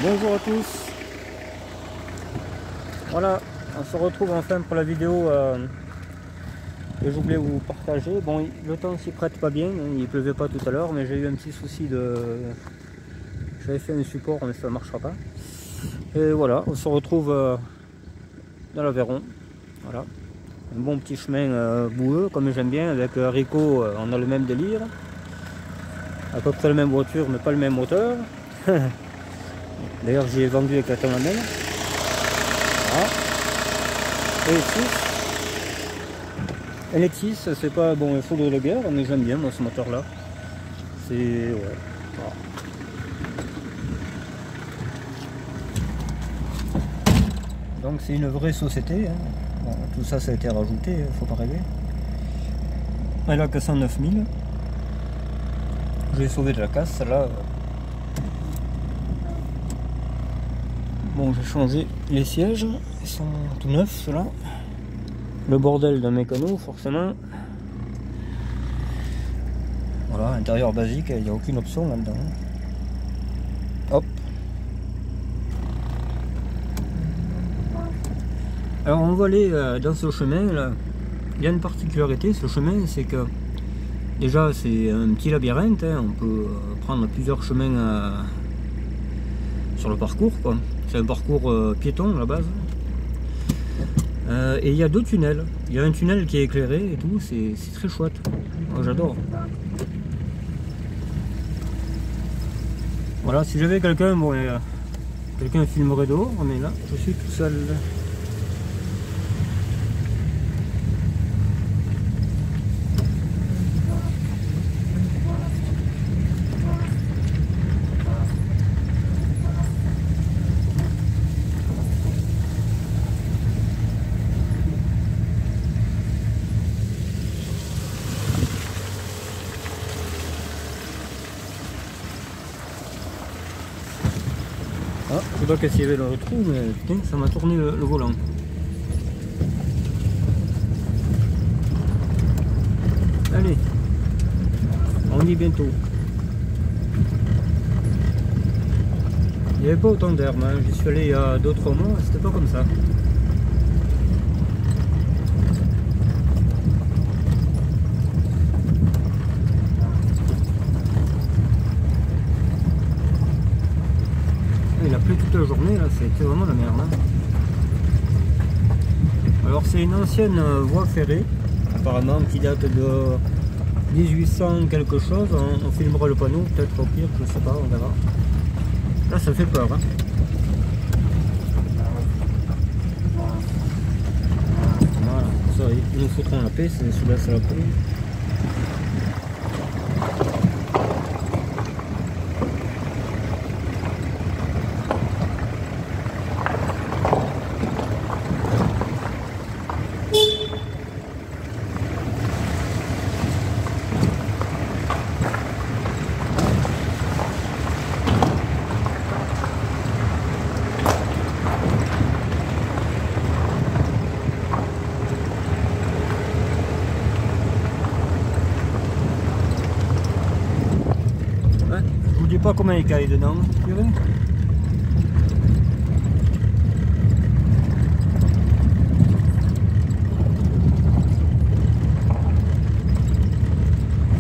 Bonjour à tous. Voilà, on se retrouve enfin pour la vidéo que je voulais vous partager. Bon, le temps s'y prête pas bien, hein, il pleuvait pas tout à l'heure, mais j'ai eu un petit souci de... J'avais fait un support, mais ça ne marchera pas. Et voilà, on se retrouve dans l'Aveyron. Voilà, un bon petit chemin boueux, comme j'aime bien, avec Rico, on a le même délire. À peu près la même voiture, mais pas le même moteur. D'ailleurs, j'y ai vendu avec la Tamamel. Voilà. LX6, c'est pas bon, il faut de guerre, mais j'aime bien moi ce moteur là. C'est ouais. Voilà. Donc c'est une vraie société. Hein. Bon, tout ça, ça a été rajouté, faut pas rêver. Elle a que 109 000. Je l'ai sauvé de la casse, celle-là. Bon, j'ai changé les sièges, ils sont tout neufs ceux-là. Le bordel d'un mécano, forcément. Voilà, intérieur basique, il n'y a aucune option là-dedans. Hop. Alors on va aller dans ce chemin là. Il y a une particularité, ce chemin, c'est que déjà c'est un petit labyrinthe, hein. On peut prendre plusieurs chemins sur le parcours, quoi. C'est un parcours piéton à la base. Et il y a deux tunnels. Il y a un tunnel qui est éclairé et tout, c'est très chouette. Moi j'adore. Voilà, si j'avais quelqu'un, bon, quelqu'un filmerait dehors, mais là je suis tout seul. Ah, je sais pas qu'est-ce qu'il y avait dans le trou, mais putain, ça m'a tourné le volant. Allez, on y est bientôt. Il n'y avait pas autant d'herbe, hein. J'y suis allé il y a 2-3 mois, c'était pas comme ça. Il a plu toute la journée, là, c'était vraiment la merde. Hein. Alors c'est une ancienne voie ferrée, apparemment, qui date de 1800 quelque chose. On filmera le panneau, peut-être au pire, je sais pas, on verra. Là, ça fait peur. Hein. Voilà, ça, ils nous foutront la paix, c'est sous la saloperie. Je sais pas combien il caille dedans, tu verrais.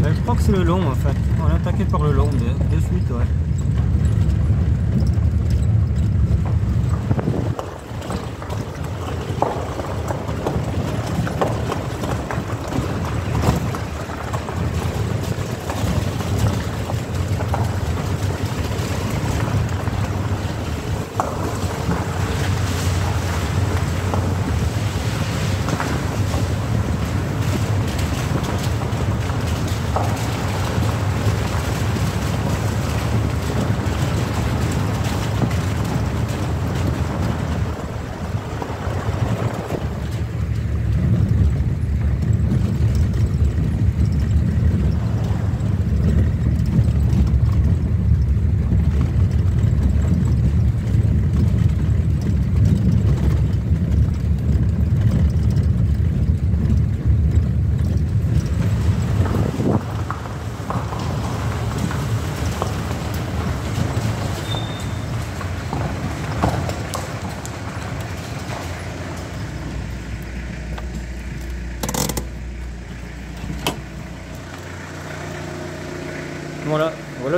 Je crois que c'est le long en fait. On est attaqué par le long de suite, ouais.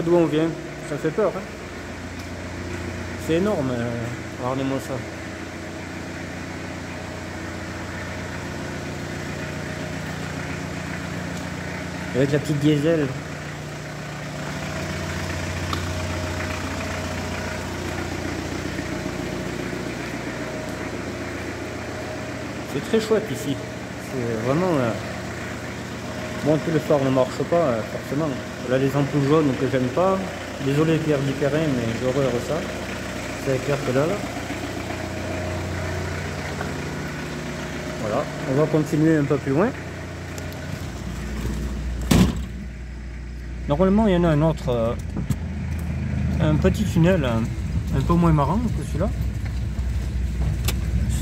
d'où on vient. Ça fait peur. Hein. C'est énorme. Regardez-moi ça. Avec la petite diesel. C'est très chouette ici. C'est vraiment... Bon, tout le phare ne marche pas, forcément. Là, les ampoules jaunes que j'aime pas. Désolé Pierre Dipérin, mais j'ai horreur de ça. Ça éclaire que là. Voilà, on va continuer un peu plus loin. Normalement, il y en a un autre, un petit tunnel un peu moins marrant que celui-là.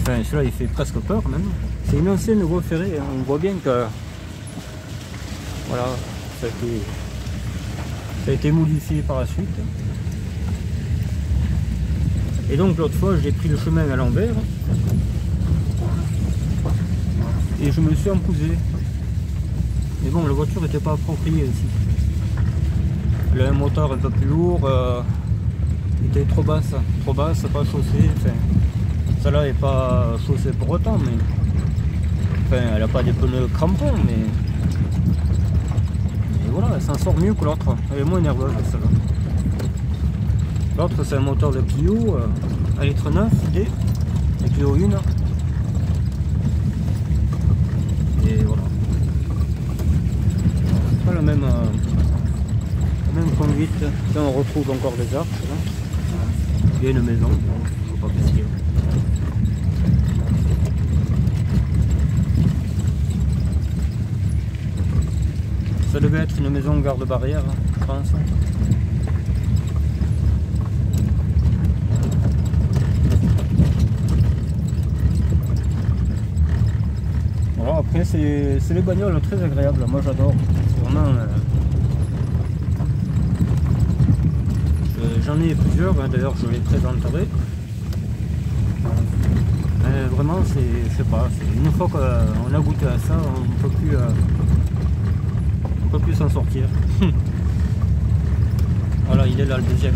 Enfin, celui-là, il fait presque peur même. C'est une ancienne voie ferrée. On voit bien que voilà, ça a été modifié par la suite. Et donc l'autre fois, j'ai pris le chemin à l'envers et je me suis empousé. Mais bon, la voiture n'était pas appropriée ici. Elle a un moteur un peu plus lourd, il était trop basse, pas chaussée. Enfin, celle-là n'est pas chaussée pour autant, mais enfin, elle n'a pas des pneus crampons, mais voilà, elle s'en sort mieux que l'autre. Elle est moins nerveuse celle-là. L'autre c'est un moteur de Clio, à litre 9 D, et Clio 1. Et voilà. C'est pas la même conduite. Là on retrouve encore des arches. Là. Il y a une maison, je ne sais pas qu'est-ce qu'il y a. Ça devait être une maison garde-barrière, je pense. Voilà, après c'est les bagnoles très agréables, moi j'adore. C'est vraiment... J'en ai plusieurs, hein, d'ailleurs je les présenterai. Vraiment, je sais pas, une fois qu'on a goûté à ça, on ne peut plus s'en sortir. Voilà, il est là le deuxième.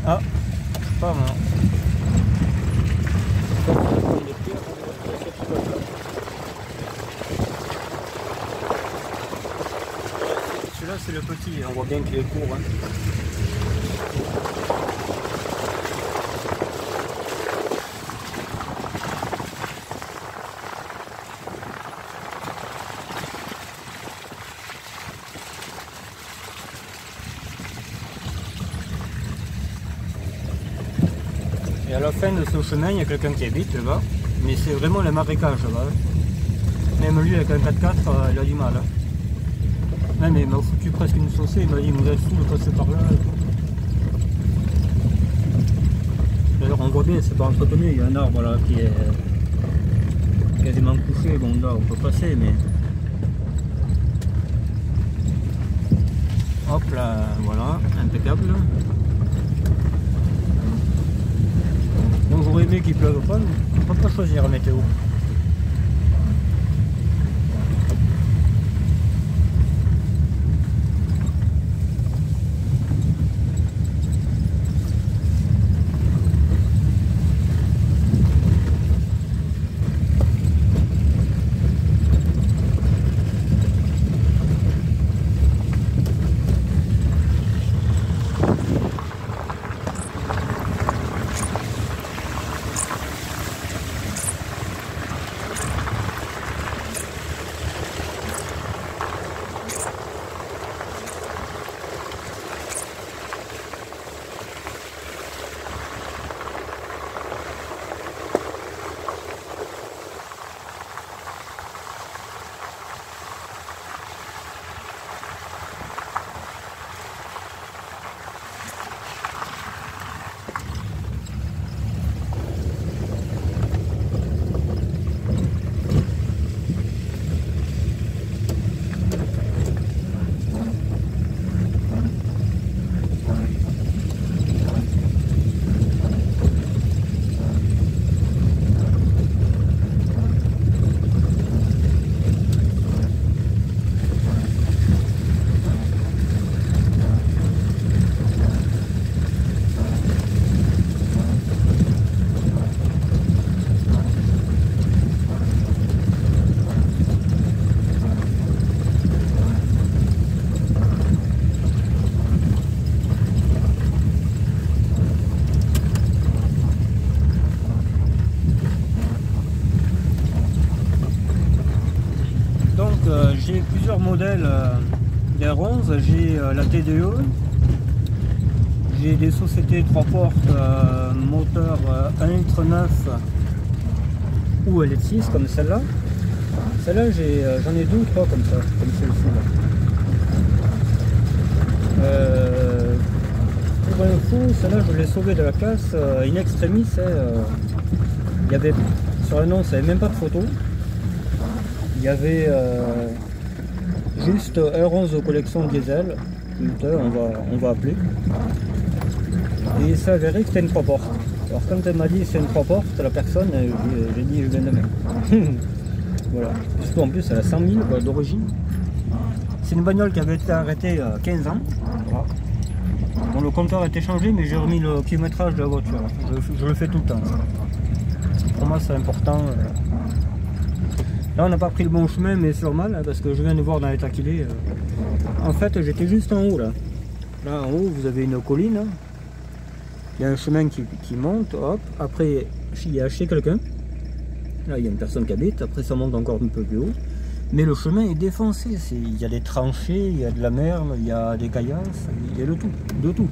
Ah, pas mal. Celui-là c'est le petit, on voit bien qu'il est court. Hein. Et à la fin de ce chemin, il y a quelqu'un qui habite là-bas, mais c'est vraiment le marécage là-bas. Même lui avec un 4x4, il a du mal. Même il m'a foutu presque une saucée, il m'a dit vous êtes fous de passer par là. D'ailleurs on voit bien, c'est pas entretenu, il y a un arbre là qui est quasiment couché, bon là on peut passer mais... Hop là, voilà, impeccable. Bon j'aurais aimé qu'il pleuve pas, mais on peut pas choisir la météo. modèles des R11, j'ai la TDE, j'ai des sociétés 3 portes moteur 1,9 litre ou LX6 comme celle-là. Celle-là j'en ai 2 ou 3 comme ça, comme celle-ci là. Pour info, celle-là je l'ai sauvée de la classe in extremis. Il y avait sur l'annonce, il n'y avait même pas de photo. Il y avait juste R11 collection diesel, on va appeler. Et il s'est avéré que c'était une 3 portes. Alors quand elle m'a dit c'est une 3 portes, la personne, j'ai dit je viens de même. Voilà. Surtout en plus elle a 100 000 d'origine. C'est une bagnole qui avait été arrêtée 15 ans. Voilà. Bon, le compteur a été changé, mais j'ai remis le kilométrage de la voiture. Je le fais tout le temps. Pour moi c'est important. Là on n'a pas pris le bon chemin, mais c'est normal hein, parce que je viens de voir dans l'état qu'il est. En fait j'étais juste en haut là. Là en haut vous avez une colline. Hein. Il y a un chemin qui monte, hop. Après il y a chez quelqu'un. Là il y a une personne qui habite, après ça monte encore un peu plus haut. Mais le chemin est défoncé, il y a des tranchées, il y a de la merde, il y a des caillasses, il y a de tout.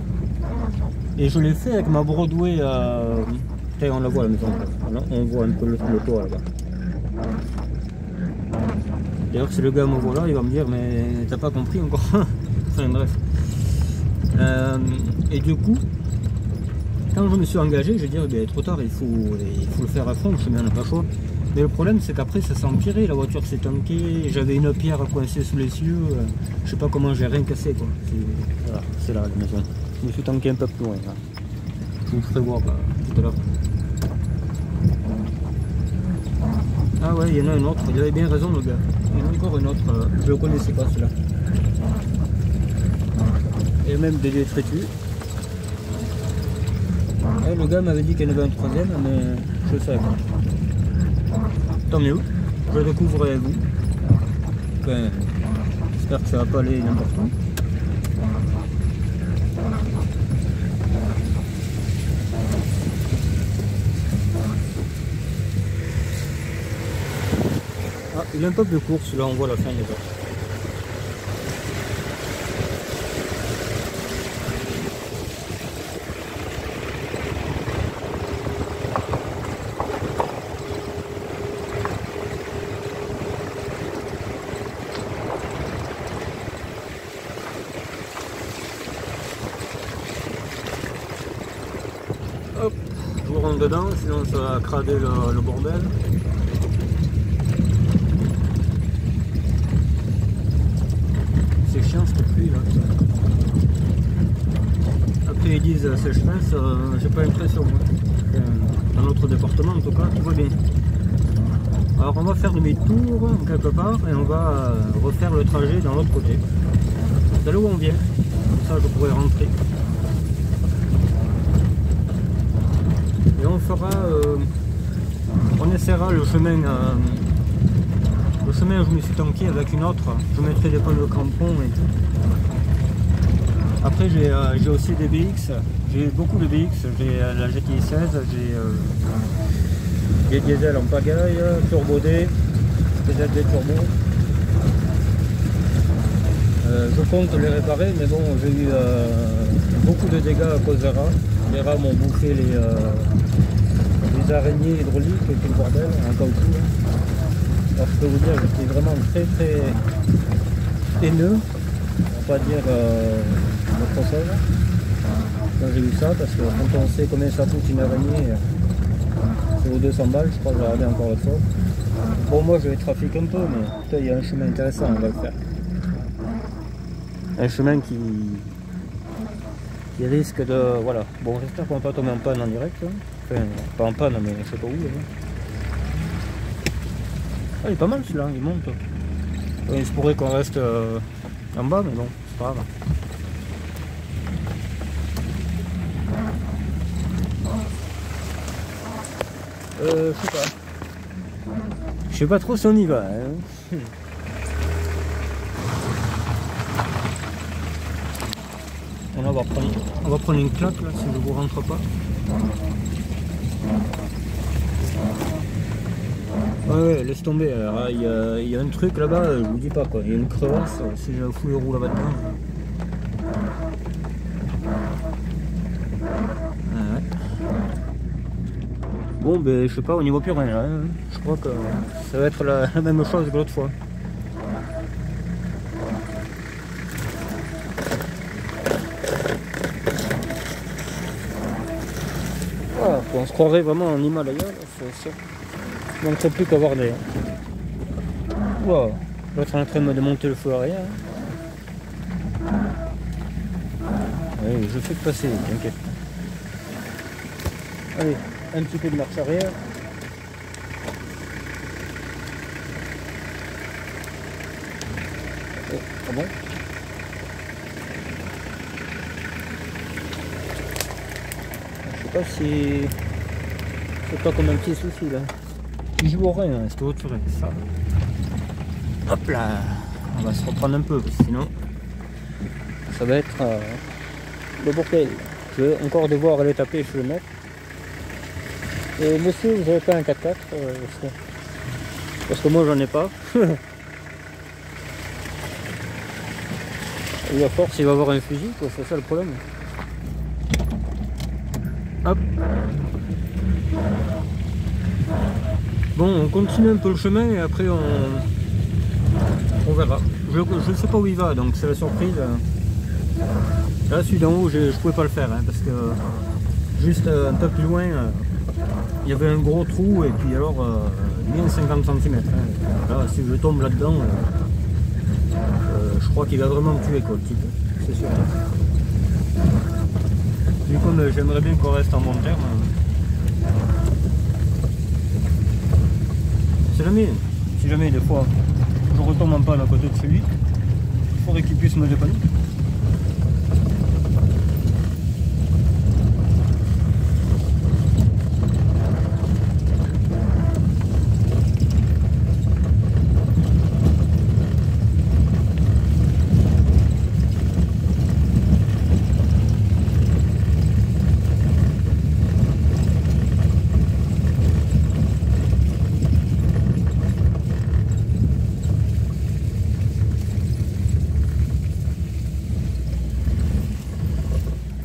Et je l'ai fait avec ma Broadway, on la voit à la maison, voilà, on voit un peu le toit là-bas. D'ailleurs si le gars me voit là, il va me dire mais t'as pas compris encore. Enfin bref. Et du coup, quand je me suis engagé, je vais dire ben, trop tard, il faut le faire à fond, le chemin n'a pas le choix. Mais le problème c'est qu'après ça s'est empiré, la voiture s'est tankée, j'avais une pierre coincée sous les yeux, je sais pas comment j'ai rien cassé quoi. Voilà, c'est là la maison. Je me suis tanké un peu plus loin là. Je vous ferai voir tout à l'heure. Ah ouais, il y en a un autre, il avait bien raison le gars. Il y en a encore un autre, je le connaissais pas celui-là. Et même des détritus. Et le gars m'avait dit qu'il y en avait un troisième, mais je le savais pas. Tant mieux, je le découvre avec vous. Enfin, j'espère que ça va pas aller n'importe où. Ah, il est un peu plus court, celui-là on voit la fin déjà. Hop, je vous rentre dedans, sinon ça va crader le bordel. C'est chiant cette pluie là. Après ils disent sécheresse, j'ai pas l'impression. Dans notre département en tout cas, tout va bien. Alors on va faire demi-tour quelque part et on va refaire le trajet dans l'autre côté. C'est là où on vient, comme ça je pourrais rentrer. Et on fera, on essaiera le chemin où je me suis tanké avec une autre. Je mettrai des points de crampon et tout. Après j'ai aussi des BX, j'ai beaucoup de BX, j'ai la GTI 16, j'ai des diesel en pagaille, turbo D, diesel D turbo. Je compte les réparer, mais bon j'ai eu beaucoup de dégâts à cause des rats. Les rats m'ont bouffé les araignées hydrauliques et tout le bordel en caoutchouc. Alors je peux vous dire, j'étais vraiment très haineux, on va pas dire autre chose, quand j'ai eu ça, parce que quand on sait combien ça coûte une araignée, c'est aux 200 balles, je crois que j'ai regardé encore l'autre fois. Bon moi je vais trafiquer un peu, mais putain, il y a un chemin intéressant, on va le faire. Un chemin qui risque de... Voilà. Bon, j'espère qu'on va pas tomber en panne en direct. Hein. Enfin, pas en panne, mais je sais pas où. Hein. Ah, il est pas mal celui-là, il monte. Il se pourrait qu'on reste en bas, mais bon, c'est pas grave. Je sais pas. Je sais pas trop si on y va. Hein. On va prendre une claque là si je vous rentre pas. Ouais, laisse tomber. Alors, il y a un truc là-bas, je vous dis pas quoi. Il y a une crevasse, si j'ai un fou les roues là-bas dedans. Ah ouais. Bon, ben je sais pas, on n'y voit plus rien là. Hein. Je crois que ça va être la même chose que l'autre fois. Voilà, on se croirait vraiment en Himalaya, c'est sûr. Il ne manquerait plus qu'à voir des. Wow. L'autre est en train de me démonter le feu arrière. Oui, je fais que passer, t'inquiète. Allez, un petit peu de marche arrière. Oh, ah bon? Je sais pas si c'est pas comme un petit souci là. Il joue rien, hein, c'est autre chose, ça. Hop là, on va se reprendre un peu, parce que sinon ça va être le bordel. Je vais encore devoir aller taper chez le mec. Et monsieur, vous avez pas un 4x4 parce que moi j'en ai pas. Et à force il va avoir un fusil, quoi, c'est ça le problème. Hop. Bon, on continue un peu le chemin et après on verra. Je ne sais pas où il va, donc c'est la surprise. Là, celui d'en haut, je pouvais pas le faire, hein, parce que juste un peu plus loin, il y avait un gros trou et puis alors bien 50 cm. Hein. Là, si je tombe là-dedans, je crois qu'il va vraiment me tuer, quoi, le type, c'est sûr. Du coup, j'aimerais bien qu'on reste en bon terme. Si jamais des fois je retombe en panne à côté de celui, il faudrait qu'il puisse me dépanner.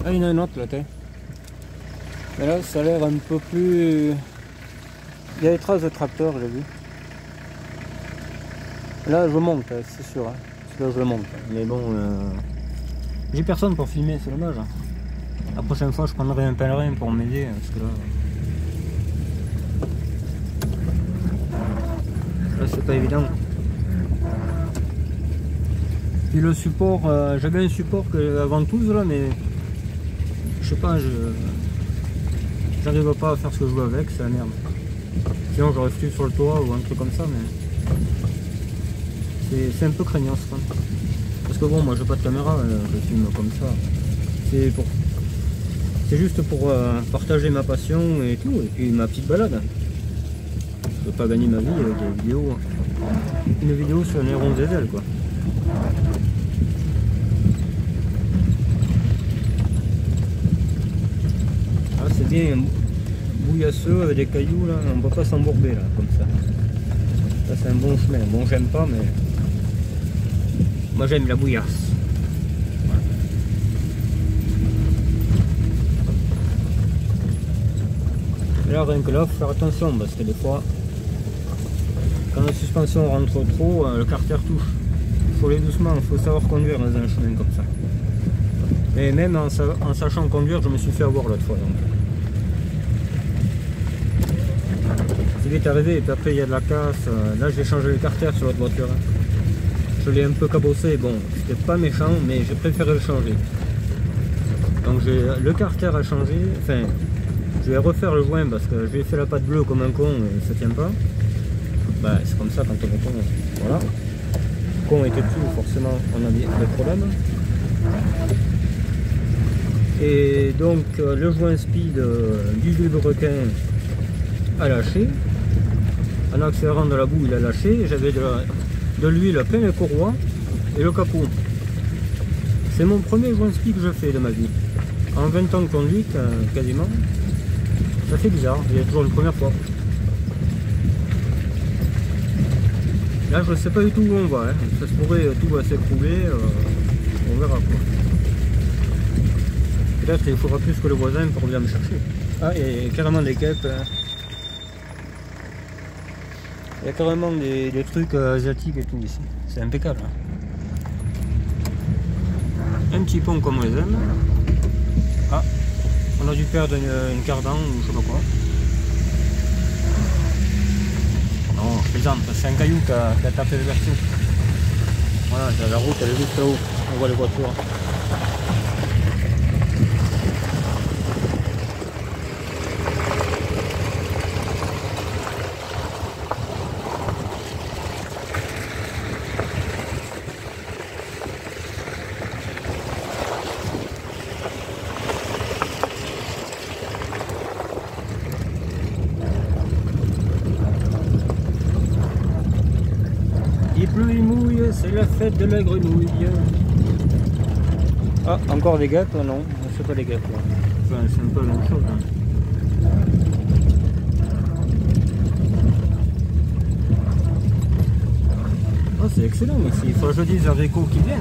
Ah, il y en a une autre là, t'es. Mais là, ça a l'air un peu plus. Il y a des traces de tracteur, j'ai vu. Là, je monte, c'est sûr. Hein. Là, je le monte. Mais bon, j'ai personne pour filmer, c'est dommage. Hein. La prochaine fois, je prendrai un pèlerin pour m'aider. Parce que là, c'est pas évident. Puis le support, j'avais un support avant tout là, mais je sais pas, j'arrive pas à faire ce que je veux avec, c'est la merde. Sinon j'aurais foutu sur le toit ou un truc comme ça, mais c'est un peu craignos quoi. Parce que bon, moi j'ai pas de caméra, je filme comme ça. C'est juste pour partager ma passion et tout, et puis ma petite balade. Je veux pas gagner ma vie avec des vidéos. Une vidéo sur un héron zézel quoi. C'est bien bouillasseux avec des cailloux là, on ne va pas s'embourber là comme ça. Ça c'est un bon chemin. Bon, j'aime pas, mais moi j'aime la bouillasse. Voilà. Et là, rien que là, faut faire attention parce que des fois, quand la suspension rentre trop, le carter touche. Il faut aller doucement, il faut savoir conduire dans un chemin comme ça. Et même en sachant conduire, je me suis fait avoir l'autre fois. Donc. Il est arrivé et puis après il y a de la casse. Là j'ai changé le carter sur l'autre voiture. Je l'ai un peu cabossé, bon c'était pas méchant mais j'ai préféré le changer. Donc le carter a changé, enfin je vais refaire le joint parce que j'ai fait la pâte bleue comme un con et ça tient pas. Bah c'est comme ça quand on est con, voilà. Con était plus, forcément on a des problèmes. Et donc le joint speed d'huile de requin a lâché. En accélérant de la boue, il a lâché. J'avais de l'huile plein les courroies et le capot. C'est mon premier joint speed que je fais de ma vie. En 20 ans de conduite, quasiment. Ça fait bizarre, c'est toujours une première fois. Là je sais pas du tout où on va, hein. Ça se pourrait tout va s'écrouler, on verra quoi. Peut-être il faudra plus que le voisin pour venir me chercher. Ah, et carrément des guêpes. Il y a carrément des trucs asiatiques et tout ici. C'est impeccable. Un petit pont comme on les aime. Ah, on a dû perdre une cardan ou je sais pas quoi. Non, je plaisante, c'est un caillou qui a tapé le verso. Voilà, la route elle est juste là-haut. On voit les voitures. Il pleut, il mouille, c'est la fête de la grenouille. Ah, encore des guêpes? Non, c'est pas des guêpes. Enfin, c'est un peu la même chose. Oh, c'est excellent ici. Il faut que je dise à Rico qu'il vienne.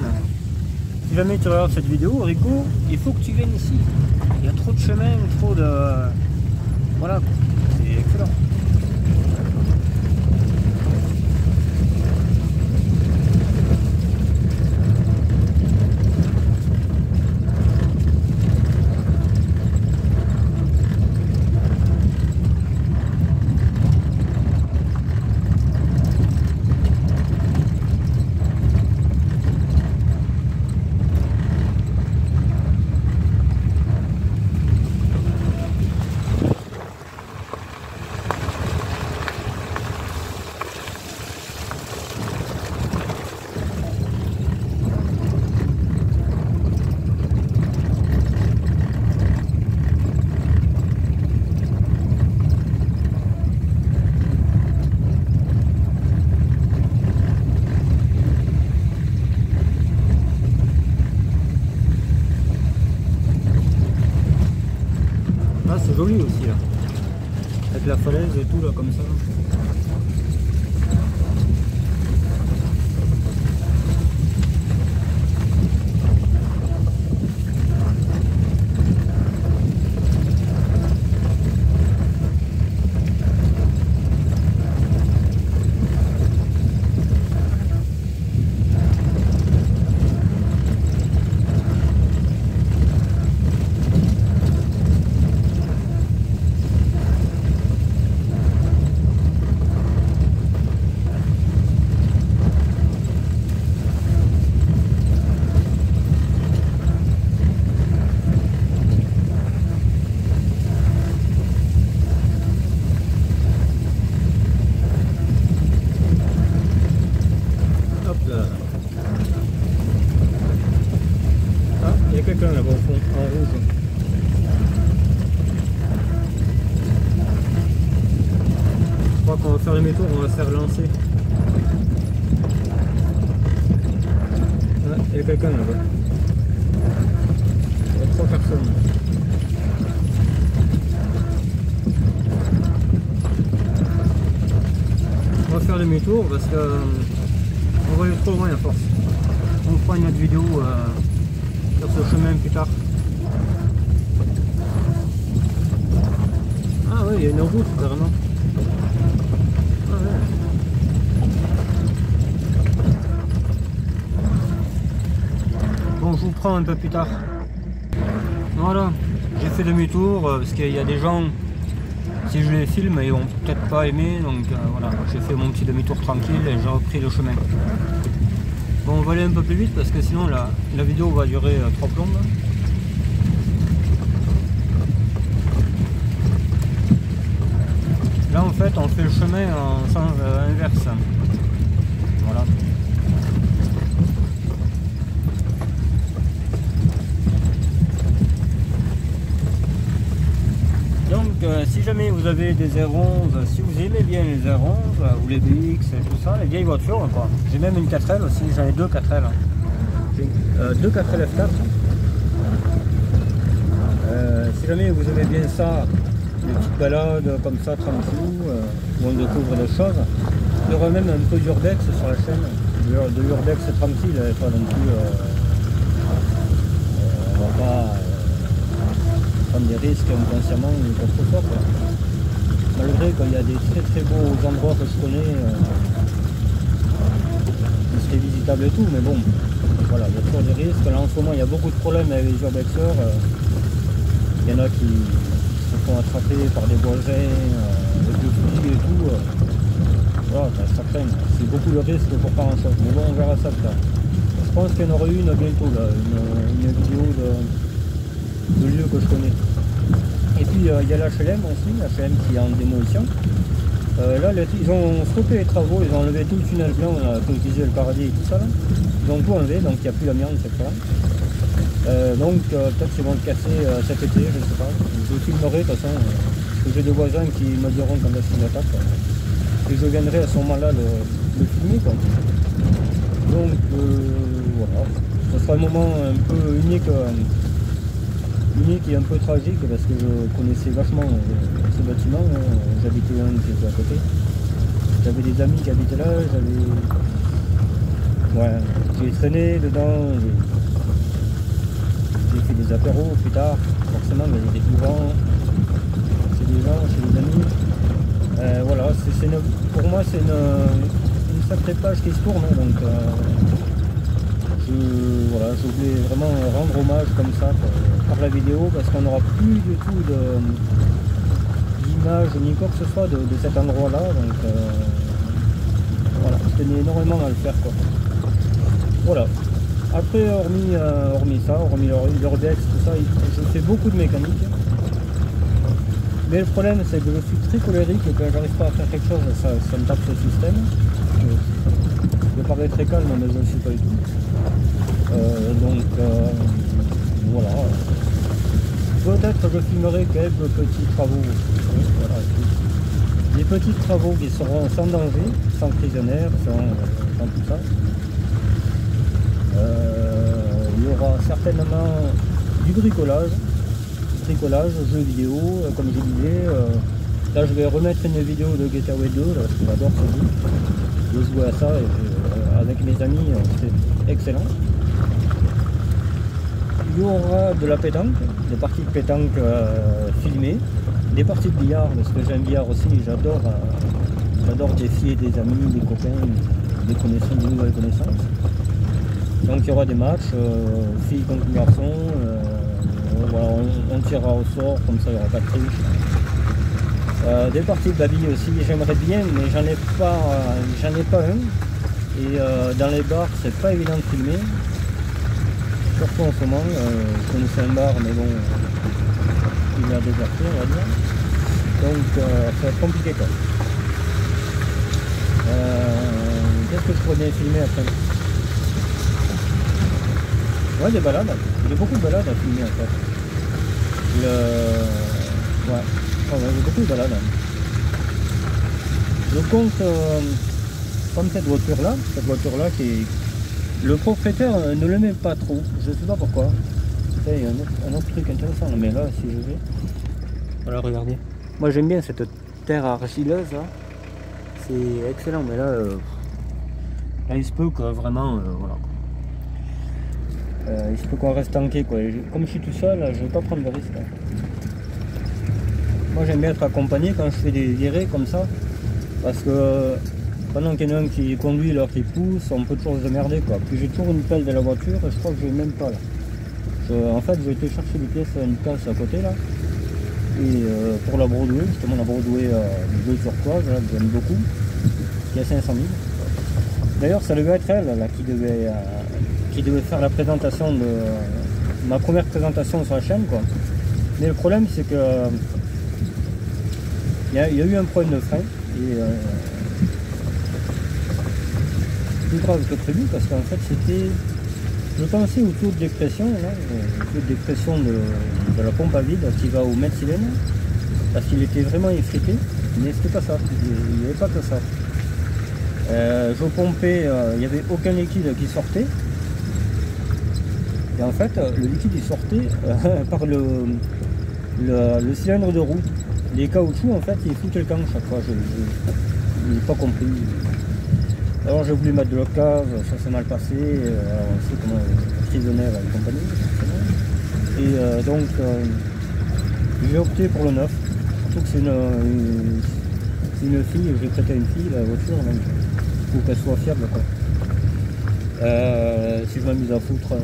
Si jamais tu regardes cette vidéo, Rico, il faut que tu viennes ici. Il y a trop de chemin, trop de... Voilà, c'est excellent. C'est joli aussi là, avec la falaise et tout là comme ça. Quelqu'un là-bas au fond, en rouge. Je crois qu'on va faire demi-tour, on va se faire lancer. Ah, il y a quelqu'un là-bas. Il y a 3 personnes. On va faire demi-tour parce que on va aller trop loin à force. On fera une autre vidéo sur ce chemin plus tard. Ah oui, il y a une route carrément. Ah ouais. Bon, je vous prends un peu plus tard. Voilà, j'ai fait demi-tour parce qu'il y a des gens, si je les filme, ils vont peut-être pas aimer, donc voilà, j'ai fait mon petit demi-tour tranquille et j'ai repris le chemin. Bon, on va aller un peu plus vite parce que sinon la vidéo va durer 3 plombes. Là en fait on fait le chemin en sens inverse. Voilà. Donc si jamais vous avez des R11, si vous aimez bien les R11 ou les BX et tout ça, les vieilles voitures quoi. J'ai même une 4L aussi, j'en ai 2 4L. J'ai 2 4L F4. Si jamais vous aimez bien ça, des petites balades comme ça tranquille, où on découvre des choses, Il y aura même un peu d'urbex sur la chaîne, de l'urbex tranquille, pas non plus, on va pas prendre des risques inconsciemment ou quoi que ce soit, quoi. Malgré qu'il y a des très très beaux endroits que je connais, qui seraient visitables et tout, mais bon, voilà, il y a toujours des risques. Là en ce moment il y a beaucoup de problèmes avec les urbexeurs, il y en a qui se font attraper par des voisins, avec des fusils et tout. Voilà, ça craint, c'est beaucoup de risques pour faire en sorte, mais bon, on verra ça plus tard. Je pense qu'il y en aura une bientôt, là, une vidéo de lieux que je connais. Et puis il y a l'HLM aussi, l'HLM qui est en démolition. Là, ils ont stoppé les travaux, ils ont enlevé tout le tunnel blanc que utilisait le paradis et tout ça. Là. Ils ont tout enlevé, donc il n'y a plus l'amiante, etc. Donc peut-être qu'ils vont le casser cet été, je ne sais pas. Je filmerai de toute façon, parce que j'ai des voisins qui me diront quand est-ce qu'ils attaquent. Et je viendrai à ce moment-là le filmer, quoi. Donc voilà, ce sera un moment un peu unique et un peu tragique parce que je connaissais vachement ce bâtiment. J'habitais un qui était à côté. J'avais des amis qui habitaient là, j'ai traîné dedans, j'ai fait des apéros plus tard, forcément, mais j'étais souvent chez des gens, chez des amis. Voilà, pour moi c'est une sacrée page qui se tourne, hein, donc je voulais vraiment rendre hommage comme ça par la vidéo parce qu'on n'aura plus du tout d'image ni quoi que ce soit de cet endroit là, donc voilà, je tenais énormément à le faire, quoi. Voilà. Après, hormis ça, hormis l'urbex, tout ça, je fais beaucoup de mécanique. Mais le problème, c'est que je suis très colérique et quand j'arrive pas à faire quelque chose, ça me tape sur le système. Je parais très calme, mais je ne suis pas du tout. Voilà. Peut-être que je filmerai quelques petits travaux. Voilà. Des petits travaux qui seront sans danger, sans prisonnières, sans tout ça. Il y aura certainement du bricolage, jeux vidéo, comme je disais. Là je vais remettre une vidéo de Getaway 2, là, parce que j'adore ce jeu. Je jouer à ça et, avec mes amis, c'est excellent. Il y aura de la pétanque, des parties de pétanque filmées, des parties de billard, parce que j'aime billard aussi, j'adore défier des amis, des copains, des connaissances, de nouvelles connaissances. Donc il y aura des matchs, filles contre garçons, voilà, on tirera au sort, comme ça il n'y aura pas de triche. Des parties de baby aussi, j'aimerais bien, mais j'en ai pas un. Et dans les bars, c'est pas évident de filmer. Surtout en ce moment, je connaissais un bar, mais bon, il a déserté, on va dire. Donc ça va être compliqué, quoi. Qu'est-ce que je pourrais bien filmer après? Ouais, des balades. Il y a beaucoup de balades à filmer, en fait. Ouais, j'ai beaucoup de balades. Je compte, comme cette voiture-là qui est... Le propriétaire ne l'aimait pas trop, je ne sais pas pourquoi. Il y a un autre truc intéressant, mais là, si je vais... Voilà, regardez. Moi, j'aime bien cette terre argileuse, là. C'est excellent, mais là, là, il se peut que vraiment, voilà. Il se peut qu'on reste tanké, quoi. Comme je suis tout seul, je ne vais pas prendre de risque. Moi, j'aime bien être accompagné quand je fais des virées comme ça, parce que pendant qu'il y en a un qui conduit, l'autre qui pousse, on peut toujours se démerder, quoi. Puis j'ai toujours une pelle de la voiture, et je crois que je n'ai même pas là. En fait, j'ai été chercher des pièces à une casse à côté là, et pour la Broadway, justement la Broadway bleu turquoise, là, que j'aime beaucoup, qui est à 500 000. D'ailleurs, ça devait être elle là, qui devait faire la présentation de ma première présentation sur la chaîne, quoi. Mais le problème, c'est que il y a eu un problème de frein, et plus grave que prévu, parce qu'en fait, c'était, je pensais au taux de dépression, là, au taux de dépression de la pompe à vide qui va au mètre cylindre, parce qu'il était vraiment effrité, mais c'était pas ça, il n'y avait pas que ça. Je pompais, il n'y avait aucun liquide qui sortait, et en fait, le liquide il sortait par le cylindre de roue. Les caoutchoucs, en fait, ils foutaient le camp chaque fois. n'ai pas compris. Alors j'ai voulu mettre de l'octave, ça s'est mal passé, alors on sait comment prisonnière et compagnie. Et donc j'ai opté pour le neuf, surtout que c'est une fille, j'ai prêté à une fille la voiture, donc il faut qu'elle soit fiable quoi. Si je m'amuse à foutre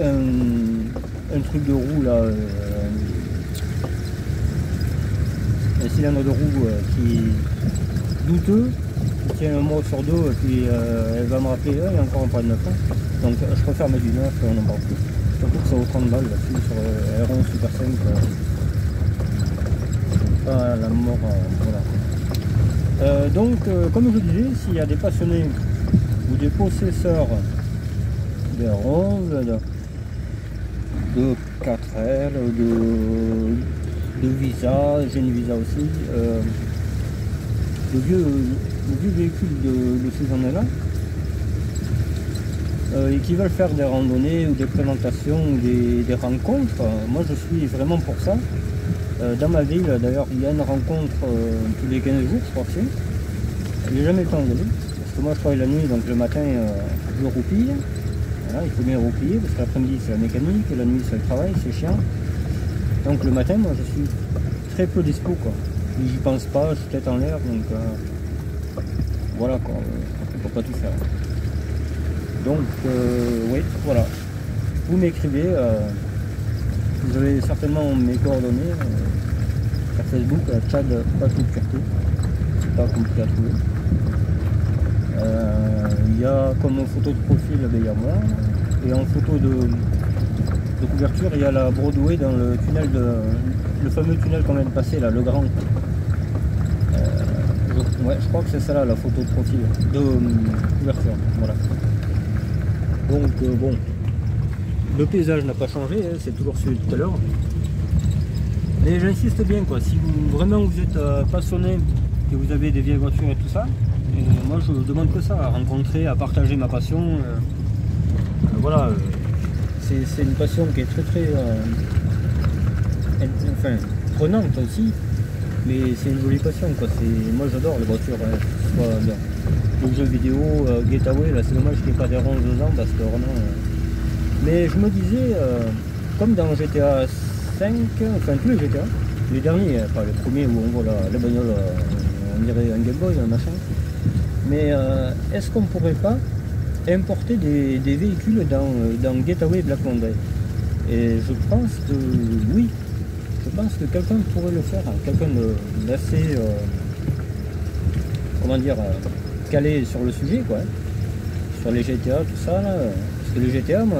un truc de roue là, un cylindre de roue qui est douteux, qui tient un mois sur deux, et puis elle va me rappeler, il y a encore un pas de 9 ans. Donc je préfère mettre du 9, on n'en parle plus. Surtout que ça vaut 30 balles là-dessus sur R11 Super 5. Pas la mort, voilà. Donc comme je vous disais, s'il y a des passionnés ou des possesseurs de R11, de 4L, de Visa, j'ai une Visa aussi, de vieux véhicules de ces années-là, et qui veulent faire des randonnées ou des présentations ou des rencontres. Moi je suis vraiment pour ça. Dans ma ville d'ailleurs il y a une rencontre tous les 15 jours je crois que c'est. J'ai jamais le temps d'y aller, parce que moi je travaille la nuit, donc le matin je roupille. Voilà, il faut bien roupiller parce que l'après-midi c'est la mécanique, et la nuit c'est le travail, c'est chiant. Donc le matin moi je suis très peu dispo quoi. J'y pense pas, je suis tête en l'air, donc voilà quoi, on peut pas tout faire. Donc oui, voilà. Vous m'écrivez, vous avez certainement mes coordonnées sur Facebook, Chad Patou-Curto, c'est pas compliqué à trouver. Il y a comme photo de profil, il y a moi, et en photo de couverture, il y a la Broadway dans le tunnel le fameux tunnel qu'on vient de passer là, le grand. Ouais, je crois que c'est ça là, la photo de profil, de couverture, voilà. Donc bon, le paysage n'a pas changé, hein, c'est toujours celui de tout à l'heure. Mais j'insiste bien quoi, si vraiment vous êtes passionné, que vous avez des vieilles voitures et tout ça, et moi je demande que ça, à rencontrer, à partager ma passion. Voilà, c'est une passion qui est très enfin, prenante aussi, mais c'est une jolie passion quoi. Moi j'adore les voitures, hein, soit les jeux vidéo, Getaway, là c'est dommage qu'il n'y ait pas des ronds 2 ans parce que vraiment. Mais je me disais, comme dans GTA 5, enfin tous les GTA, les derniers, pas les premiers où on voit la bagnole, on dirait un Game Boy, un machin. Mais est-ce qu'on pourrait pas importer des véhicules dans Getaway Black Monday? Et je pense que oui, je pense que quelqu'un pourrait le faire, quelqu'un d'assez, comment dire, calé sur le sujet quoi, sur les GTA, tout ça là. Parce que les GTA, moi,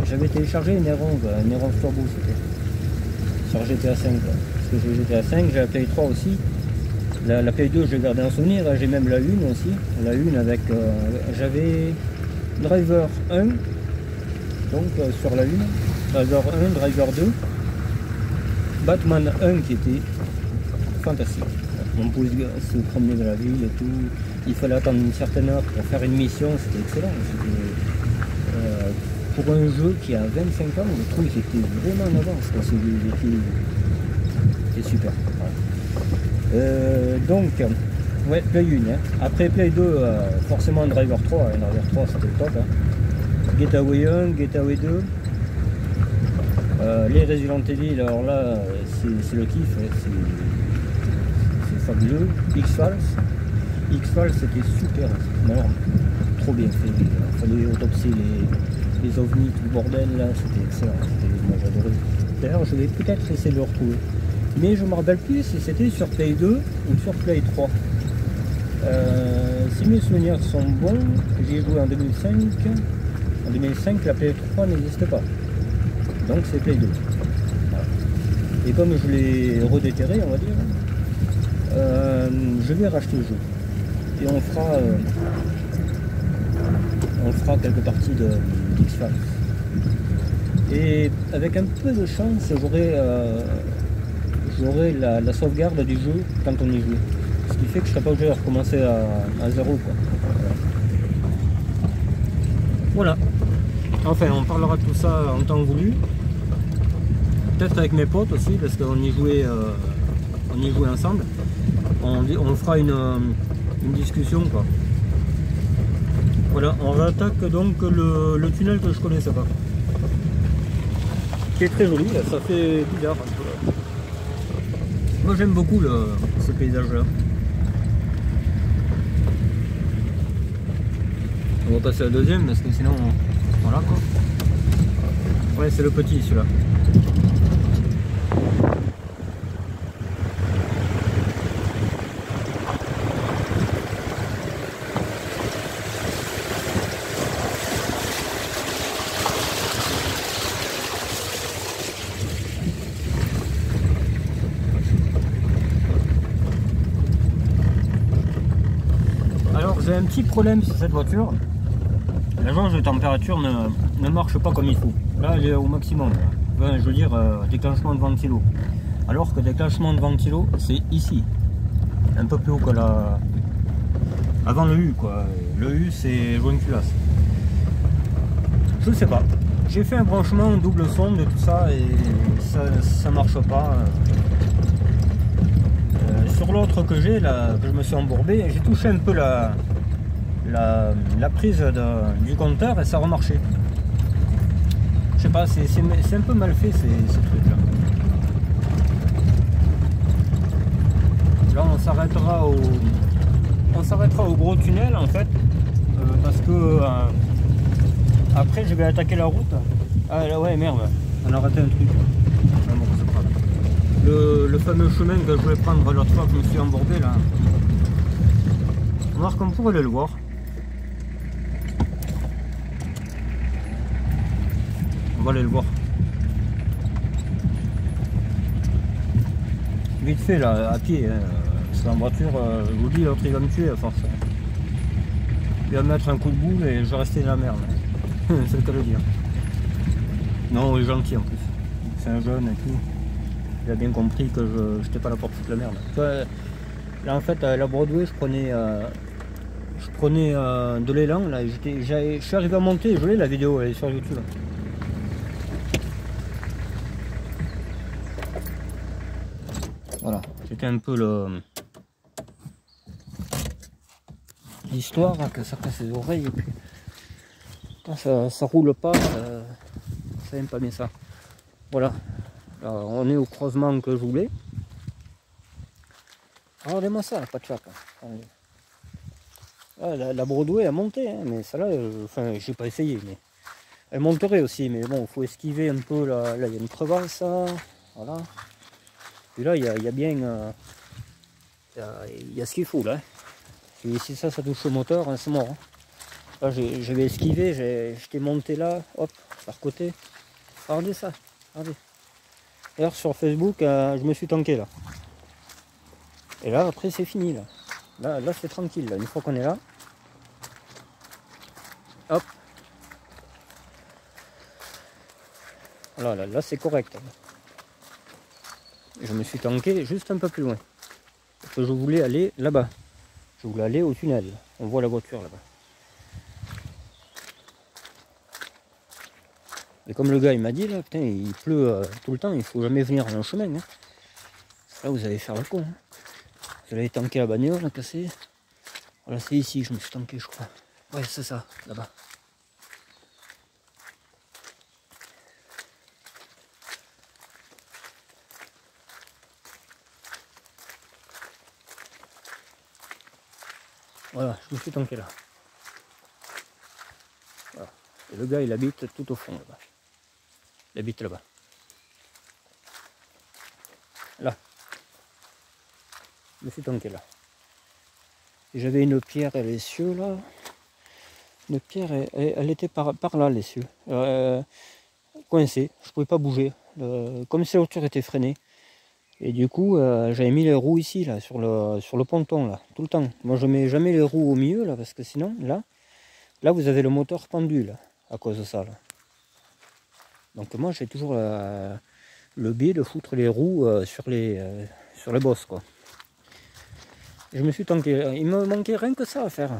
j'avais téléchargé une R11 Turbo, c'était sur GTA 5 quoi. Parce que j'ai GTA 5, j'ai la Play 3 aussi. La Play 2 je l'ai gardé en souvenir, j'ai même la 1 aussi, la 1 avec, j'avais Driver 1, donc sur la 1, Driver 1, Driver 2, Batman 1 qui était fantastique. On pouvait se promener dans la ville et tout, il fallait attendre une certaine heure pour faire une mission, c'était excellent. Pour un jeu qui a 25 ans, je trouve qu'il était vraiment en avance, c'était super. Voilà. Donc, ouais, Play 1. Hein. Après Play 2, forcément Driver 3. Driver 3 c'était le top. Hein. Getaway 1, Getaway 2. Les Resident Evil, alors là, c'est le kiff. Hein. C'est fabuleux. X-Files. X-Files c'était super. Alors, trop bien fait. Il fallait autopsier les ovnis, tout le bordel là. C'était excellent. Moi j'adorais. D'ailleurs, je vais peut-être essayer de le retrouver. Mais je ne me rappelle plus si c'était sur Play 2 ou sur Play 3. Si mes souvenirs sont bons, j'y ai joué en 2005. En 2005, la Play 3 n'existe pas. Donc c'est Play 2. Voilà. Et comme je l'ai redéterré, on va dire, je vais racheter le jeu. Et on fera quelques parties de X-Files. Et avec un peu de chance, j'aurai la sauvegarde du jeu quand on y joue. Ce qui fait que je ne serai pas obligé de recommencer à zéro. Quoi. Voilà. Enfin, on parlera de tout ça en temps voulu. Peut-être avec mes potes aussi, parce qu'on y jouait ensemble. on fera une discussion quoi. Voilà, on attaque donc le tunnel que je connaissais pas. Qui est très joli, là, ça fait bizarre. Moi j'aime beaucoup ce paysage là. On va passer à la deuxième parce que sinon voilà quoi. Ouais, c'est le petit celui-là. Alors j'ai un petit problème sur cette voiture. La jauge de température ne marche pas comme il faut. Là elle est au maximum. Enfin, je veux dire déclenchement de ventilo. Alors que déclenchement de ventilo c'est ici. Un peu plus haut que la... avant le U quoi. Le U c'est joint culasse. Je sais pas. J'ai fait un branchement double sonde et tout ça et ça marche pas. Sur l'autre que j'ai là, que je me suis embourbé, j'ai touché un peu la prise du compteur et ça a remarché. Je sais pas, c'est un peu mal fait ces trucs là. Là on s'arrêtera au gros tunnel en fait parce que après je vais attaquer la route. Ah là ouais merde, on a raté un truc. Ah, bon, c'est pas grave. Le fameux chemin que je voulais prendre l'autre fois que je me suis embourbé là. On va voir qu'on pourrait aller le voir. On va aller le voir. Vite fait là, à pied. Hein. Parce qu'en voiture, je vous dis, l'autre il va me tuer à force. Il va me mettre un coup de boule et je vais rester dans la merde. C'est le cas de le dire. Non, il est gentil en plus. C'est un jeune et tout. Il a bien compris que je n'étais pas là pour foutre la merde. Là en fait, à la Broadway, je prenais de l'élan. Là, je suis arrivé à monter, je l'ai la vidéo, elle est sur YouTube. Voilà, c'était un peu l'histoire que ça casse les oreilles et puis quand ça roule pas, ça aime pas bien ça. Voilà, alors, on est au croisement que je voulais. Regardez-moi ça, pas de chat. Ah, la Broadway a monté, hein, mais celle-là, enfin, j'ai pas essayé, mais elle monterait aussi, mais bon, il faut esquiver un peu. Là, il y a une crevasse, ça. Voilà. Puis là, il y a bien, il y a ce qu'il faut là. Et si ça touche au moteur, hein, c'est mort. Hein. Là, j'avais esquivé, j'étais monté là, hop, par côté. Regardez ça, regardez. D'ailleurs, sur Facebook, je me suis tanké là. Et là, après, c'est fini là. Là, c'est tranquille. Là. Une fois qu'on est là, hop. Voilà, là, c'est correct. Je me suis tanké juste un peu plus loin. Parce que je voulais aller là-bas. Je voulais aller au tunnel. On voit la voiture là-bas. Et comme le gars il m'a dit là, putain, il pleut tout le temps, il faut jamais venir dans le chemin. Hein. Là, vous allez faire le con. Hein. Vous allez tanker la bagnole, la casser. Voilà, c'est ici, je me suis tanké, je crois. Ouais, c'est ça, là-bas. Voilà, je me suis tanké là. Voilà. Et le gars, il habite tout au fond là-bas. Il habite là-bas. Là. Je me suis tanké là. Et j'avais une pierre et les cieux là. Une pierre, elle était par là, les cieux. Coincée, je ne pouvais pas bouger. Comme si la voiture était freinée. Et du coup, j'avais mis les roues ici, là, sur le ponton, là, tout le temps. Moi, je mets jamais les roues au milieu, là, parce que sinon, là, vous avez le moteur pendu, là, à cause de ça, là. Donc moi, j'ai toujours le biais de foutre les roues sur les bosses, quoi. Et je me suis tanké. Il me manquait rien que ça à faire.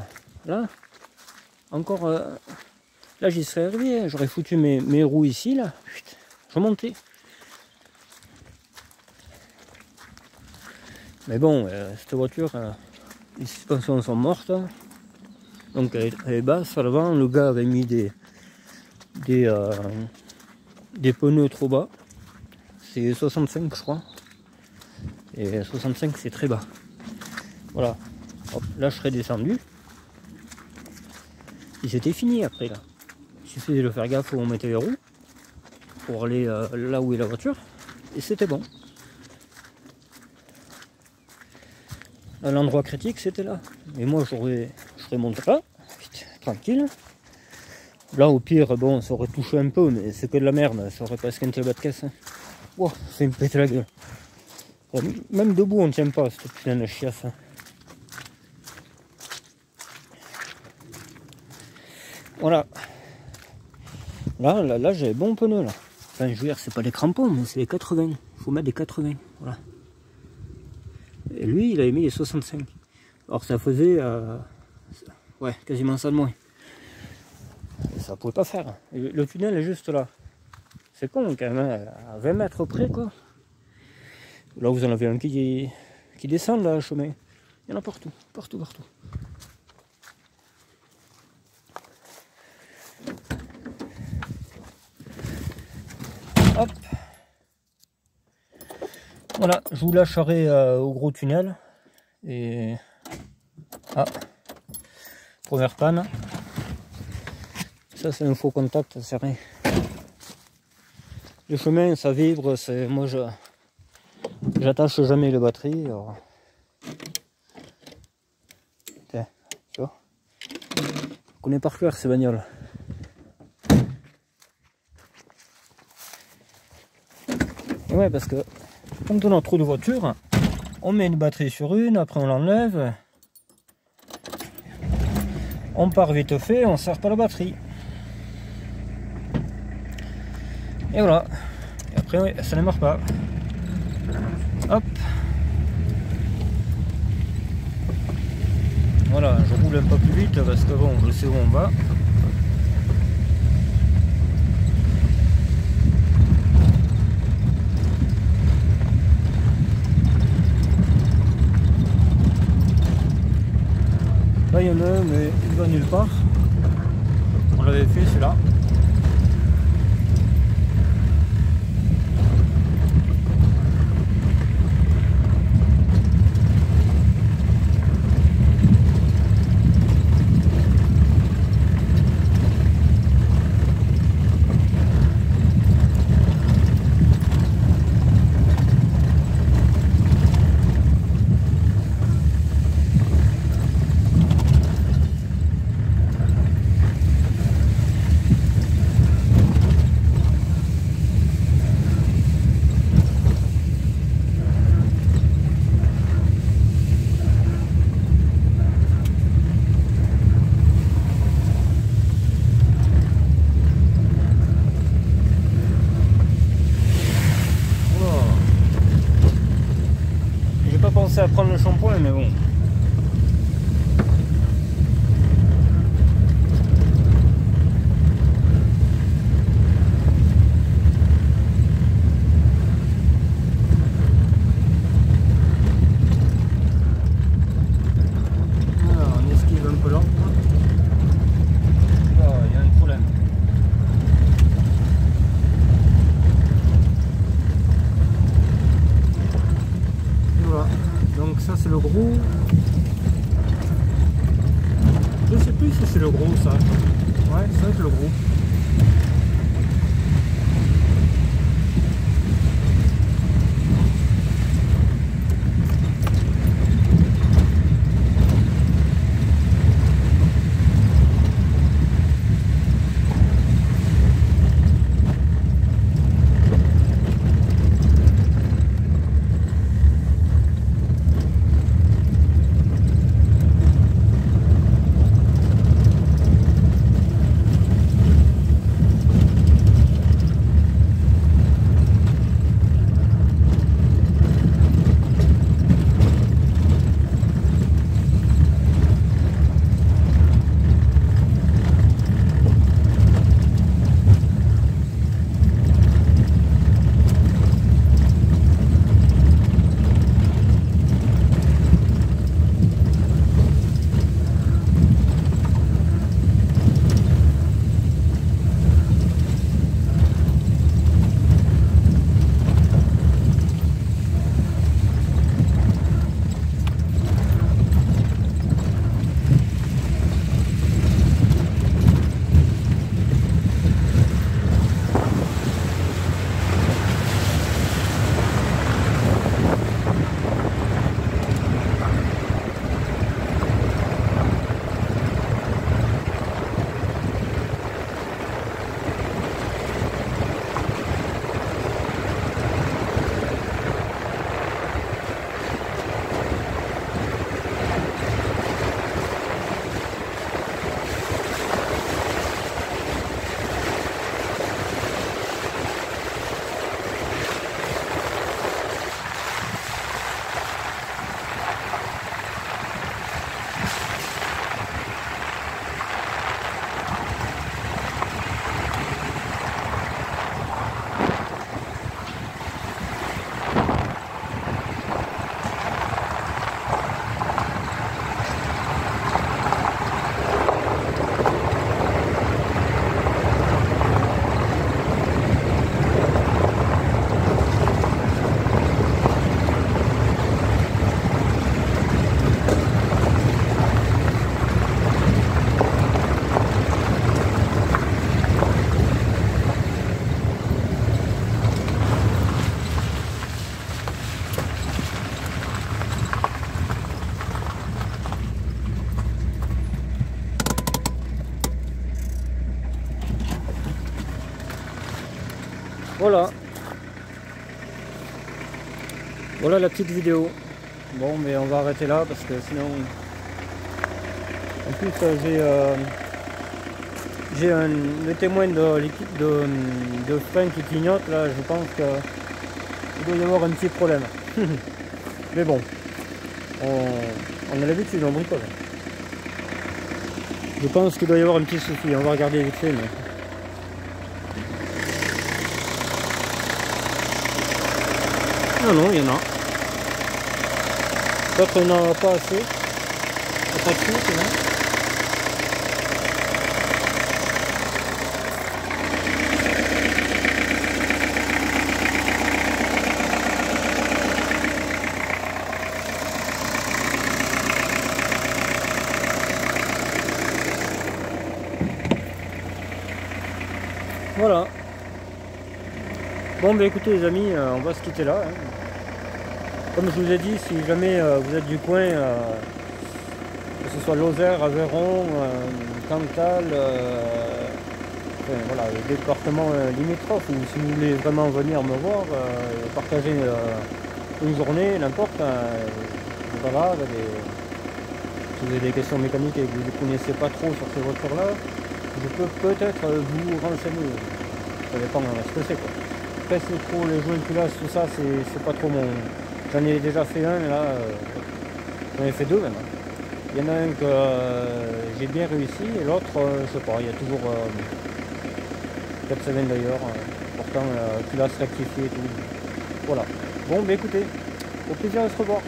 Là, encore... là, j'y serais arrivé. J'aurais foutu mes roues ici, là. Putain, je remontais. Mais bon, cette voiture, les suspensions sont mortes. Donc elle est basse à l'avant. Le gars avait mis des pneus trop bas. C'est 65 je crois. Et 65 c'est très bas. Voilà. Hop, là je serais descendu. Et c'était fini après là. Il suffisait de faire gaffe où on mettait les roues. Pour aller là où est la voiture. Et c'était bon. À l'endroit critique c'était là. Et moi je serais monté là. Tranquille. Là au pire, bon ça aurait touché un peu, mais c'est que de la merde, ça aurait pas esquinté le bas de caisse. Wow, c'est une pète la gueule. Même debout on tient pas cette putain de chiasse. Voilà. Là j'ai bon pneu là. Enfin je veux dire c'est pas des crampons mais c'est les 80. Faut mettre des 80. Voilà. Et lui il avait mis les 65. Alors ça faisait ouais quasiment ça de moins. Et ça pouvait pas faire. Et le tunnel est juste là. C'est con quand même, à 20 mètres près quoi. Là vous en avez un qui descend là le chemin. Il y en a partout, partout. Hop. Voilà, je vous lâcherai au gros tunnel. Et première panne. Ça c'est un faux contact, c'est rien. Le chemin ça vibre, c'est moi j'attache jamais les batteries. Alors... Tiens, tu vois. On connaît par cœur ces bagnoles. Et ouais parce que quand on a trop de voitures, on met une batterie sur une, après on l'enlève. On part vite fait, on ne sert pas la batterie. Et voilà. Et après, oui, ça ne marche pas. Hop. Voilà, je roule un peu plus vite parce que bon, je sais où on va. Là, il y en a un, mais il va nulle part. On l'avait fait celui-là. À prendre le shampoing mais bon. Alors, on esquive un peu l'encre. Là, il y a un problème. Et voilà. Donc ça c'est le gros. Je sais plus si c'est le gros ça. Ouais, ça c'est le gros. Voilà. Voilà la petite vidéo. Bon, mais on va arrêter là parce que sinon... En plus, j'ai le témoin de frein qui clignote. Là, je pense qu'il doit y avoir un petit problème. Mais bon, on a l'habitude, on bricole. Je pense qu'il doit y avoir un petit souci. On va regarder vite fait. Mais... Non, il y en a. Peut-être qu'il n'en a pas assez. Il n'y a pas de souci, non ? Voilà. Bon, bah écoutez les amis, on va se quitter là. Hein. Comme je vous ai dit, si jamais vous êtes du coin, que ce soit Lozère, Aveyron, Cantal, enfin, voilà, les départements limitrophes, ou si vous voulez vraiment venir me voir, partager une journée, n'importe, des balades, si vous avez des questions mécaniques et que vous ne connaissez pas trop sur ces voitures-là, je peux peut-être vous renseigner. Ça dépend de ce que c'est, quoi. Après, c'est trop les joints de culasse, tout ça, c'est pas trop mon... J'en ai déjà fait un, là, j'en ai fait deux même. Il y en a un que j'ai bien réussi, et l'autre, je sais pas, il y a toujours 4 semaines d'ailleurs, pourtant culasse rectifiée et tout. Voilà. Bon, bah écoutez, au plaisir de se revoir.